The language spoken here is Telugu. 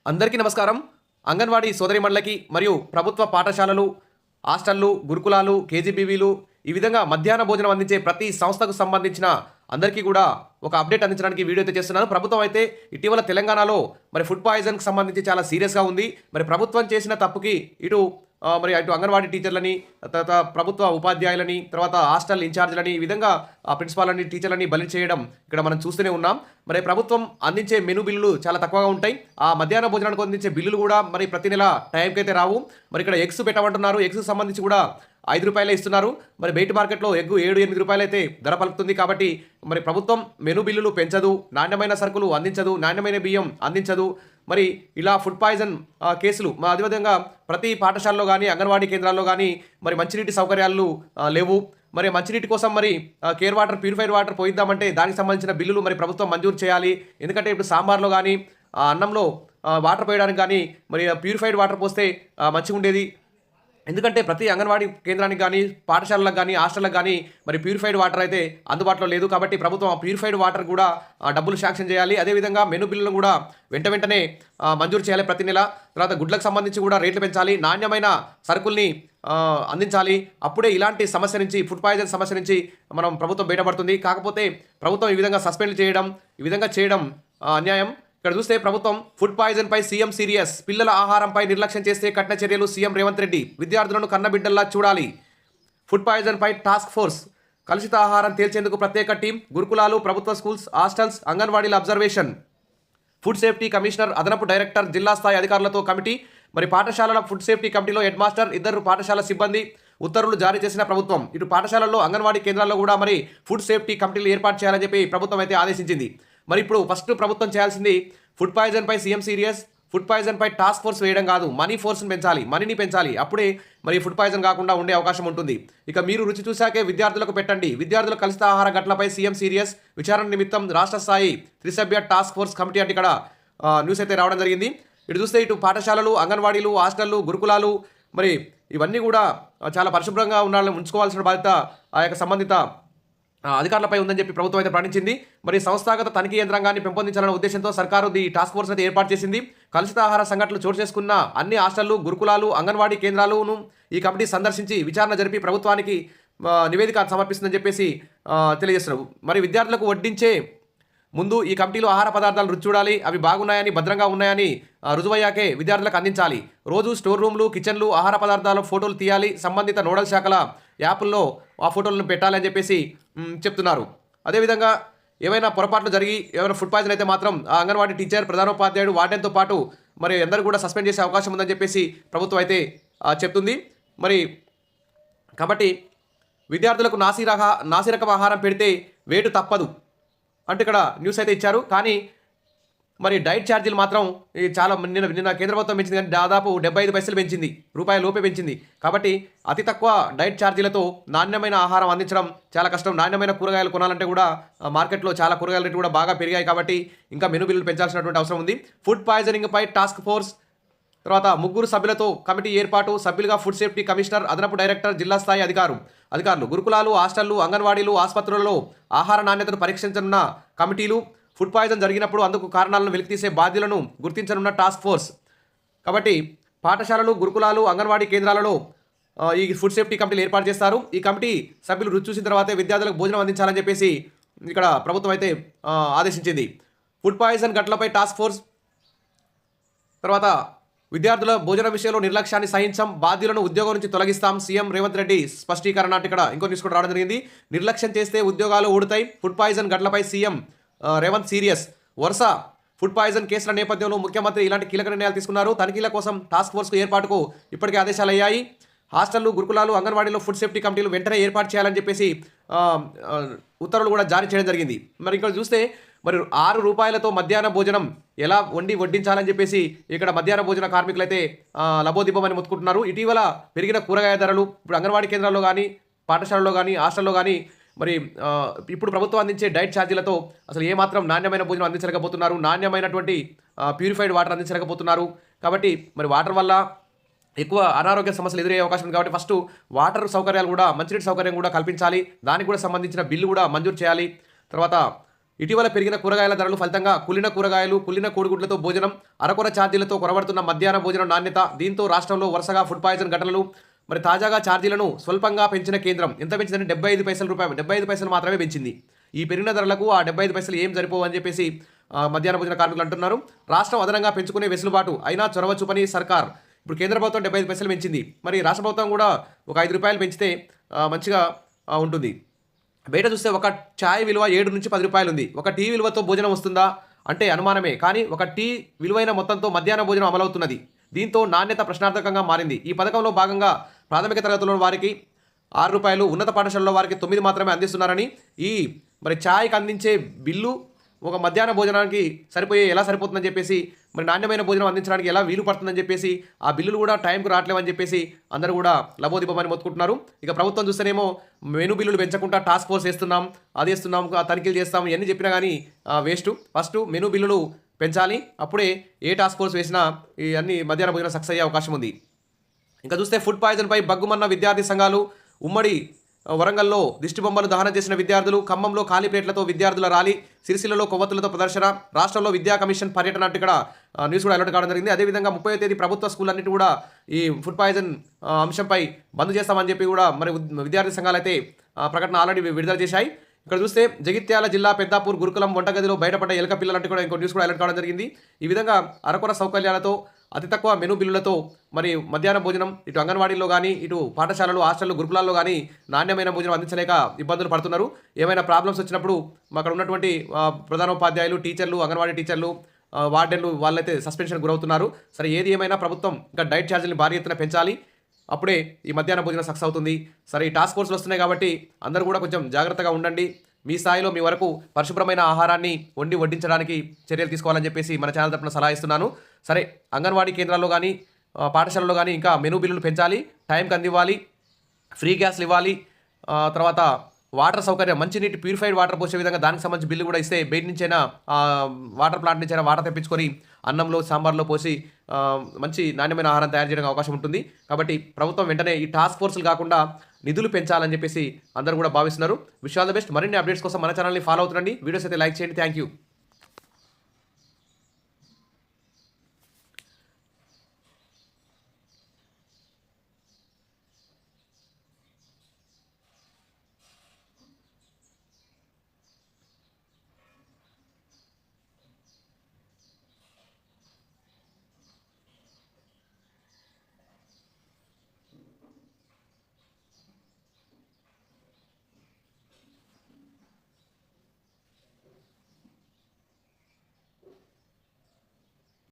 అందరికీ నమస్కారం. అంగన్వాడీ సోదరిమణులకి మరియు ప్రభుత్వ పాఠశాలలు, హాస్టళ్లు, గురుకులాలు, కేజీబీవీలు ఈ విధంగా మధ్యాహ్న భోజనం అందించే ప్రతి సంస్థకు సంబంధించిన అందరికీ కూడా ఒక అప్డేట్ అందించడానికి వీడియో అయితే చేస్తున్నాను. ప్రభుత్వం అయితే ఇటీవల తెలంగాణలో ఫుడ్ పాయిజన్కి సంబంధించి చాలా సీరియస్గా ఉంది. ప్రభుత్వం చేసిన తప్పుకి ఇటు అటు అంగన్వాడీ టీచర్లని, తర్వాత ప్రభుత్వ ఉపాధ్యాయులని, తర్వాత హాస్టల్ ఇన్ఛార్జ్లని, ఈ విధంగా ప్రిన్సిపాల్ని, టీచర్లని బలి చేయడం ఇక్కడ మనం చూస్తూనే ఉన్నాం. ప్రభుత్వం అందించే మెను బిల్లులు చాలా తక్కువగా ఉంటాయి. ఆ మధ్యాహ్న భోజనానికి అందించే బిల్లులు కూడా ప్రతి నెల టైంకి అయితే రావు. ఇక్కడ ఎగ్స్ పెట్టమంటున్నారు. ఎగ్స్ సంబంధించి కూడా ₹5 ఇస్తున్నారు. బయట మార్కెట్లో ఎగ్గు ₹7-8 అయితే ధర పలుకుతుంది. కాబట్టి ప్రభుత్వం మెను బిల్లులు పెంచదు, నాణ్యమైన సరుకులు అందించదు, నాణ్యమైన బియ్యం అందించదు. ఇలా ఫుడ్ పాయిజన్ కేసులు అదేవిధంగా ప్రతి పాఠశాలలో కానీ, అంగన్వాడీ కేంద్రాల్లో కానీ మంచినీటి సౌకర్యాలు లేవు. మంచినీటి కోసం కేర్ వాటర్, ప్యూరిఫైడ్ వాటర్ పోయిద్దామంటే దానికి సంబంధించిన బిల్లులు ప్రభుత్వం మంజూరు చేయాలి. ఎందుకంటే ఇప్పుడు సాంబార్లో కానీ, అన్నంలో వాటర్ పోయడానికి కానీ ప్యూరిఫైడ్ వాటర్ పోస్తే మంచిగా ఉండేది. ఎందుకంటే ప్రతి అంగన్వాడీ కేంద్రానికి కానీ, పాఠశాలలకు కానీ, హాస్టళ్ళకు కానీ ప్యూరిఫైడ్ వాటర్ అయితే అందుబాటులో లేదు. కాబట్టి ప్రభుత్వం ప్యూరిఫైడ్ వాటర్ కూడా డబ్బులు శాంక్షన్ చేయాలి. అదేవిధంగా మెను బిల్లులను కూడా వెంటనే మంజూరు చేయాలి ప్రతి నెల. తర్వాత గుడ్లకు సంబంధించి కూడా రేట్లు పెంచాలి, నాణ్యమైన సరుకుల్ని అందించాలి. అప్పుడే ఇలాంటి సమస్య నుంచి, ఫుడ్ పాయిజన్ సమస్య నుంచి ప్రభుత్వం బయటపడుతుంది. కాకపోతే ప్రభుత్వం ఈ విధంగా సస్పెండ్ చేయడం, ఈ విధంగా చేయడం అన్యాయం. ఇక్కడ చూస్తే ప్రభుత్వం ఫుడ్ పాయిజన్ పై సీఎం సీరియస్, పిల్లల ఆహారంపై నిర్లక్ష్యం చేస్తే కఠిన చర్యలు, సీఎం రేవంత్ రెడ్డి. విద్యార్థులను కన్నబిడ్డల్లా చూడాలి. ఫుడ్ పాయిజన్ పై టాస్క్ ఫోర్స్, కలుషిత ఆహారం తేల్చేందుకు ప్రత్యేక టీం, గురుకులాలు, ప్రభుత్వ స్కూల్స్, హాస్టల్స్, అంగన్వాడీల అబ్జర్వేషన్. ఫుడ్ సేఫ్టీ కమిషనర్, అదనపు డైరెక్టర్, జిల్లా స్థాయి అధికారులతో కమిటీ. పాఠశాలల ఫుడ్ సేఫ్టీ కమిటీలో హెడ్ మాస్టర్, 2 పాఠశాల సిబ్బంది. ఉత్తర్వులు జారీ చేసిన ప్రభుత్వం. ఇటు పాఠశాలల్లో, అంగన్వాడీ కేంద్రాల్లో కూడా ఫుడ్ సేఫ్టీ కమిటీలు ఏర్పాటు చేయాలని చెప్పి ప్రభుత్వం అయితే ఆదేశించింది. ఇప్పుడు ఫస్ట్ ప్రభుత్వం చేయాల్సింది ఫుడ్ పాయిజన్ పై సీఎం సీరియస్, ఫుడ్ పాయిజన్ పై టాస్క్ ఫోర్స్ వేయడం కాదు, మనీ ఫోర్స్ని పెంచాలి, మనీని పెంచాలి. అప్పుడే ఫుడ్ పాయిజన్ కాకుండా ఉండే అవకాశం ఉంటుంది. ఇక మీరు రుచి చూశాకే విద్యార్థులకు పెట్టండి. విద్యార్థుల కలుషిత ఆహార ఘటనలపై సీఎం సీరియస్, విచారణ నిమిత్తం రాష్ట్ర స్థాయి 3 సభ్య టాస్క్ ఫోర్స్ కమిటీ అంటే ఇక్కడ న్యూస్ అయితే రావడం జరిగింది. ఇటు చూస్తే ఇటు పాఠశాలలు, అంగన్వాడీలు, హాస్టళ్లు, గురుకులాలు ఇవన్నీ కూడా చాలా పరిశుభ్రంగా ఉంచుకోవాల్సిన బాధ్యత ఆ యొక్క సంబంధిత అధికారులపై ఉందని చెప్పి ప్రభుత్వం అయితే ప్రకటించింది. సంస్థాగత తనిఖీ యంత్రాంగాన్ని పెంపొందించాలనే ఉద్దేశంతో సర్కారు ఈ టాస్క్ ఫోర్స్ అయితే ఏర్పాటు చేసింది. కలుషిత ఆహార సంఘటనలు చోటు చేసుకున్న అన్ని హాస్టళ్లు, గురుకులాలు, అంగన్వాడీ కేంద్రాలను ఈ కమిటీ సందర్శించి విచారణ జరిపి ప్రభుత్వానికి నివేదిక సమర్పిస్తుందని చెప్పేసి తెలియజేస్తున్నారు. విద్యార్థులకు వడ్డించే ముందు ఈ కమిటీలో ఆహార పదార్థాలు రుచి చూడాలి, అవి బాగున్నాయని, భద్రంగా ఉన్నాయని రుజువయ్యాకే విద్యార్థులకు అందించాలి. రోజు స్టోర్ రూమ్లు, కిచెన్లు, ఆహార పదార్థాల ఫోటోలు తీయాలి. సంబంధిత నోడల్ శాఖల యాప్ల్లో ఆ ఫోటోలను పెట్టాలి అని చెప్పేసి చెప్తున్నారు. అదేవిధంగా ఏమైనా పొరపాట్లు జరిగి ఏమైనా ఫుడ్ పాయిజన్ అయితే మాత్రం ఆ అంగన్వాడీ టీచర్, ప్రధానోపాధ్యాయుడు, వార్డెన్తో పాటు అందరూ కూడా సస్పెండ్ చేసే అవకాశం ఉందని చెప్పేసి ప్రభుత్వం అయితే చెప్తుంది. కాబట్టి విద్యార్థులకు నాసిరకం ఆహారం పెడితే వేటు తప్పదు అంటే ఇక్కడ న్యూస్ అయితే ఇచ్చారు. కానీ డైట్ ఛార్జీలు మాత్రం చాలా నిన్న కేంద్ర ప్రభుత్వం పెంచింది, కానీ దాదాపు 75 పైసలు పెంచింది, ₹1 పెంచింది. కాబట్టి అతి తక్కువ డైట్ ఛార్జీలతో నాణ్యమైన ఆహారం అందించడం చాలా కష్టం. నాణ్యమైన కూరగాయలు కొనాలంటే కూడా మార్కెట్లో చాలా కూరగాయల రేట్లు కూడా బాగా పెరిగాయి. కాబట్టి ఇంకా మెను బిల్లులు పెంచాల్సినటువంటి అవసరం ఉంది. ఫుడ్ పాయిజనింగ్ పై టాస్క్ ఫోర్స్, తర్వాత 3 సభ్యులతో కమిటీ ఏర్పాటు. సభ్యులుగా ఫుడ్ సేఫ్టీ కమిషనర్, అదనపు డైరెక్టర్, జిల్లా స్థాయి అధికారులు. గురుకులాలు, హాస్టళ్లు, అంగన్వాడీలు, ఆసుపత్రులలో ఆహార నాణ్యతను పరీక్షించనున్న కమిటీలు. ఫుడ్ పాయిజన్ జరిగినప్పుడు అందుకు కారణాలను వెలికితీసే బాధ్యులను గుర్తించనున్న టాస్క్ ఫోర్స్. కాబట్టి పాఠశాలలు, గురుకులాలు, అంగన్వాడీ కేంద్రాలలో ఈ ఫుడ్ సేఫ్టీ కమిటీలు ఏర్పాటు చేస్తారు. ఈ కమిటీ సభ్యులు రుచి చూసిన తర్వాతే విద్యార్థులకు భోజనం అందించాలని చెప్పేసి ఇక్కడ ప్రభుత్వం అయితే ఆదేశించింది. ఫుడ్ పాయిజన్ ఘటనలపై టాస్క్ ఫోర్స్. తర్వాత విద్యార్థుల భోజనం విషయంలో నిర్లక్ష్యాన్ని సహించం, బాధ్యులను ఉద్యోగం నుంచి తొలగిస్తాం, సీఎం రేవంత్ రెడ్డి స్పష్టీకరణ అంటే ఇక్కడ ఇంకో న్యూస్ కూడా రావడం జరిగింది. నిర్లక్ష్యం చేస్తే ఉద్యోగాలు ఊడుతాయి. ఫుడ్ పాయిజన్ ఘటనలపై సీఎం రేవంత్ సీరియస్. వరుస ఫుడ్ పాయిజన్ కేసుల నేపథ్యంలో ముఖ్యమంత్రి ఇలాంటి కీలక నిర్ణయాలు తీసుకున్నారు. తనిఖీల కోసం టాస్క్ ఫోర్స్కు ఏర్పాటుకు ఇప్పటికే ఆదేశాలు అయ్యాయి. హాస్టళ్లు, గురుకులాలు, అంగన్వాడీలో ఫుడ్ సేఫ్టీ కమిటీలు వెంటనే ఏర్పాటు చేయాలని చెప్పేసి ఉత్తర్వులు కూడా జారీ చేయడం జరిగింది. ఇక్కడ చూస్తే ₹6తో మధ్యాహ్న భోజనం ఎలా వడ్డించాలని చెప్పేసి ఇక్కడ మధ్యాహ్న భోజన కార్మికులు అయితే లబోదిబ్బమని మొత్తుకుంటున్నారు. ఇటీవల పెరిగిన కూరగాయ ధరలు, ఇప్పుడు అంగన్వాడీ కేంద్రాల్లో కానీ, పాఠశాలలో కానీ, హాస్టల్లో కానీ ఇప్పుడు ప్రభుత్వం అందించే డైట్ ఛార్జీలతో అసలు ఏమాత్రం నాణ్యమైన భోజనం అందించలేకపోతున్నారు, నాణ్యమైనటువంటి ప్యూరిఫైడ్ వాటర్ అందించలేకపోతున్నారు. కాబట్టి వాటర్ వల్ల ఎక్కువ అనారోగ్య సమస్యలు ఎదురయ్యే అవకాశం ఉంది. కాబట్టి ఫస్ట్ వాటర్ సౌకర్యాలు కూడా, మంచినీటి సౌకర్యం కూడా కల్పించాలి. దానికి కూడా సంబంధించిన బిల్లు కూడా మంజూరు చేయాలి. తర్వాత ఇటీవల పెరిగిన కూరగాయల ధరలు ఫలితంగా కుళ్ళిన కూరగాయలు, కుళ్ళిన కోడిగుడ్లతో భోజనం, అరకొర ఛార్జీలతో కొరబడుతున్న మధ్యాహ్న భోజనం నాణ్యత, దీంతో రాష్ట్రంలో వరుసగా ఫుడ్ పాయిజన్ ఘటనలు. మరి తాజాగా ఛార్జీలను స్వల్పంగా పెంచిన కేంద్రం ఎంత పెంచిందంటే 75 పైసల రూపాయలు, 75 పైసలు మాత్రమే పెంచింది. ఈ పెరిగిన ధరలకు ఆ 75 పైసలు ఏం సరిపోవు అని చెప్పేసి మధ్యాహ్న భోజన కార్మికులు అంటున్నారు. రాష్ట్రం అదనంగా పెంచుకునే వెసులుబాటు అయినా చొరవ చూపని సర్కార్. ఇప్పుడు కేంద్ర ప్రభుత్వం 75 పైసలు పెంచింది, మరి రాష్ట్ర ప్రభుత్వం కూడా ఒక 5 రూపాయలు పెంచితే మంచిగా ఉంటుంది. బయట చూస్తే ఒక ఛాయ్ విలువ 7 నుంచి 10 రూపాయలు ఉంది. ఒక టీ విలువతో భోజనం వస్తుందా అంటే అనుమానమే. కానీ ఒక టీ విలువైన మొత్తంతో మధ్యాహ్న భోజనం అమలవుతున్నది. దీంతో నాణ్యత ప్రశ్నార్థకంగా మారింది. ఈ పథకంలో భాగంగా ప్రాథమిక తరగతుల్లో వారికి 6 రూపాయలు, ఉన్నత పాఠశాలలో వారికి 9 మాత్రమే అందిస్తున్నారని, ఈ మరి ఛాయ్కి అందించే బిల్లు ఒక మధ్యాహ్న భోజనానికి ఎలా సరిపోతుందని చెప్పేసి, మరి నాణ్యమైన భోజనం అందించడానికి ఎలా వీలు పడుతుందని చెప్పేసి, ఆ బిల్లులు కూడా టైంకు రావట్లేవని చెప్పేసి అందరూ కూడా లబోదిబమని మొత్తుకుంటున్నారు. ఇక ప్రభుత్వం చూస్తేనేమో మెనూ బిల్లులు పెంచకుండా టాస్క్ ఫోర్స్ వేస్తున్నాం, అది వేస్తున్నాం, తనిఖీలు చేస్తాం, ఇవన్నీ చెప్పినా కానీ వేస్ట్. ఫస్ట్ మెనూ బిల్లులు పెంచాలి, అప్పుడే ఏ టాస్క్ ఫోర్స్ వేసినా ఈ అన్ని మధ్యాహ్న భోజనం సక్సెస్ అయ్యే అవకాశం ఉంది. ఇంకా చూస్తే ఫుడ్ పాయిజన్పై బగ్గుమన్న విద్యార్థి సంఘాలు. ఉమ్మడి వరంగల్లో దిష్టి బొమ్మలు దహనం చేసిన విద్యార్థులు, ఖమ్మంలో ఖాళీ ప్లేట్లతో విద్యార్థుల ర్యాలీ, సిరిసిల్లలో కొవ్వొత్తులతో ప్రదర్శన, రాష్ట్రంలో విద్యా కమిషన్ పర్యటన అంటూ ఇక్కడ న్యూస్ కూడా అలర్ట్ కావడం జరిగింది. అదేవిధంగా 30వ తేదీ ప్రభుత్వ స్కూల్ అన్నిటి కూడా ఈ ఫుడ్ పాయిజన్ అంశంపై బంద్ చేస్తామని చెప్పి కూడా మరి విద్యార్థి సంఘాలు అయితే ప్రకటన ఆల్రెడీ విడుదల చేశాయి. ఇక్కడ చూస్తే జగిత్యాల జిల్లా పెద్దాపూర్ గురుకులం వంటగదిలో బయటపడ్డ ఎలక పిల్లలంటే కూడా ఇంకో న్యూస్ కూడా అలర్ట్ కావడం జరిగింది. ఈ విధంగా అరకొర సౌకర్యాలతో, అతి తక్కువ మెనూ బిల్లులతో మరి మధ్యాహ్న భోజనం ఇటు అంగన్వాడీల్లో కానీ, ఇటు పాఠశాలలు, హాస్టళ్ళు, గురుకులాల్లో కానీ నాణ్యమైన భోజనం అందించలేక ఇబ్బందులు పడుతున్నారు. ఏమైనా ప్రాబ్లమ్స్ వచ్చినప్పుడు అక్కడ ఉన్నటువంటి ప్రధానోపాధ్యాయులు, టీచర్లు, అంగన్వాడీ టీచర్లు, వార్డెన్లు వాళ్ళైతే సస్పెన్షన్ గురవుతున్నారు. సరే, ఏది ఏమైనా ప్రభుత్వం ఇంకా డైట్ ఛార్జీలను భారీ ఎత్తున పెంచాలి, అప్పుడే ఈ మధ్యాహ్న భోజనం సక్సెస్ అవుతుంది. సరే, ఈ టాస్క్ ఫోర్స్లు వస్తున్నాయి కాబట్టి అందరూ కూడా కొంచెం జాగ్రత్తగా ఉండండి. మీ స్థాయిలో మీ వరకు పరిశుభ్రమైన ఆహారాన్ని వడ్డించడానికి చర్యలు తీసుకోవాలని చెప్పేసి మన ఛానల్ తరపున సలహా ఇస్తున్నాను. సరే, అంగన్వాడీ కేంద్రాల్లో కానీ, పాఠశాలలో కానీ ఇంకా మెనూ బిల్లులు పెంచాలి, టైంకి అందివ్వాలి, ఫ్రీ గ్యాస్లు ఇవ్వాలి, తర్వాత వాటర్ సౌకర్యం, మంచినీటి ప్యూరిఫైడ్ వాటర్ పోసే విధంగా దానికి సంబంధించి బిల్లు కూడా ఇస్తే బయట నుంచైనా వాటర్ ప్లాంట్ నుంచైనా వాటర్ తెప్పించుకొని అన్నంలో, సాంబార్లో పోసి మంచి నాణ్యమైన ఆహారం తయారు చేయడానికి అవకాశం ఉంటుంది. కాబట్టి ప్రభుత్వం వెంటనే ఈ టాస్క్ ఫోర్సులు కాకుండా నిధులు పెంచాలని చెప్పేసి అందరూ కూడా భావిస్తున్నారు. Wish all the best. మరిన్ని అప్డేట్స్ కోసం మన ఛానల్ని ఫాలో అవుతుండండి. వీడియోస్ అయితే లైక్ చేయండి. Thank you.